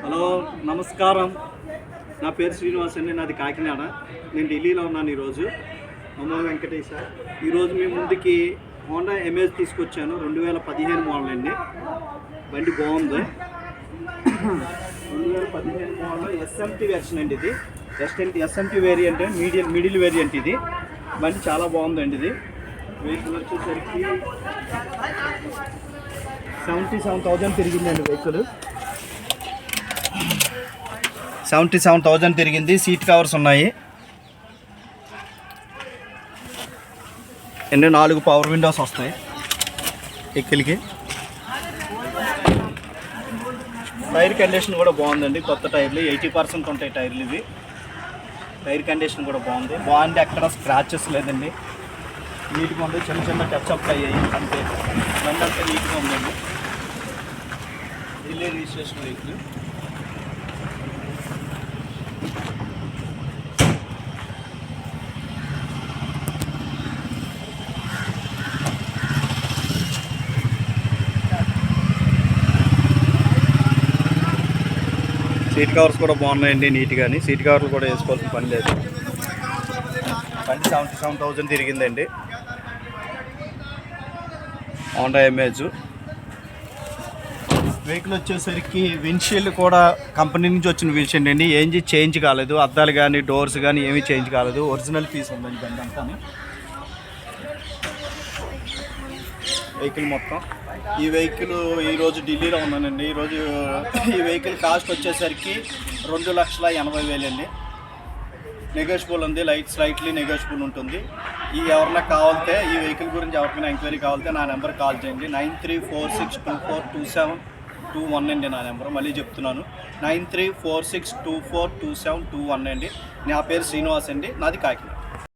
Hello, నమస్కారం. నా పేరు శ్రీనివాస్ అండి. నాది కాకినాడ. నేను ఢిల్లీలో ఉన్నాను ఈరోజు. అమ్మ వెంకటేశ. ఈరోజు మీ ముందుకి హోండా ఎమేజ్ తీసుకొచ్చాను. 2015 మోడల్ అండి. బండి బాగుంది. 2015 మోడల్ ఎస్ఎంటీ వెర్షన్ అండి. ఇది ఎస్ఎంటీ వేరియంట్, మిడిల్ వేరియంట్. ఇది బండి చాలా బాగుందండి. ఇది వెహికల్ వచ్చేసరికి 77,000 తిరిగిందండి. వెహికల్ 77,000 తిరిగింది. సీట్ కవర్స్ ఉన్నాయి అండి. 4 పవర్ విండోస్ వస్తాయి వెహికల్కి. టైర్ కండిషన్ కూడా బాగుందండి. కొత్త టైర్లు 80% ఉంటాయి టైర్లు. ఇవి టైర్ కండిషన్ కూడా బాగుంది. ఎక్కడ స్క్రాచెస్ లేదండి. నీట్గా ఉంది. చిన్న చిన్న టచ్అప్ అయ్యాయి అంతే. బండి అంతా నీట్గా ఉందండి. Delhi registration vehicle. Seat covers కూడా బాగున్నాయండి నీట్గాని. సీట్ కవర్లు కూడా వేసుకోవాల్సిన పని లేదు. బండి 77,000 తిరిగిందండి. హోండా ఎమేజ్ వెహికల్ వచ్చేసరికి విండ్షీల్డ్ కూడా కంపెనీ నుంచి వచ్చిన విండ్షీల్డ్ అండి. ఏం చేంజ్ కాలేదు. అద్దాలు కానీ డోర్స్ కానీ ఏమీ చేంజ్ కాలేదు. ఒరిజినల్ పీస్ ఉందండి బండి అంతా. వెహికల్ మొత్తం. ఈ వెహికల్ ఈరోజు ఢిల్లీలో ఉన్నానండి. ఈ వెహికల్ కాస్ట్ వచ్చేసరికి 2,80,000 అండి. నెగోషియబుల్ ఉంది. స్లైట్లీ నెగోషియబుల్ ఉంటుంది. ఎవరన్నా కావాలంటే ఈ వెహికల్ గురించి ఎవరికైనా ఎంక్వైరీ కావాలంటే నా నెంబర్ కాల్ చేయండి. 9346242721 అండి నా నెంబర్. మళ్ళీ చెప్తున్నాను, 9346242721 అండి. నా పేరు శ్రీనివాస్ అండి. నాది కాకినాడ.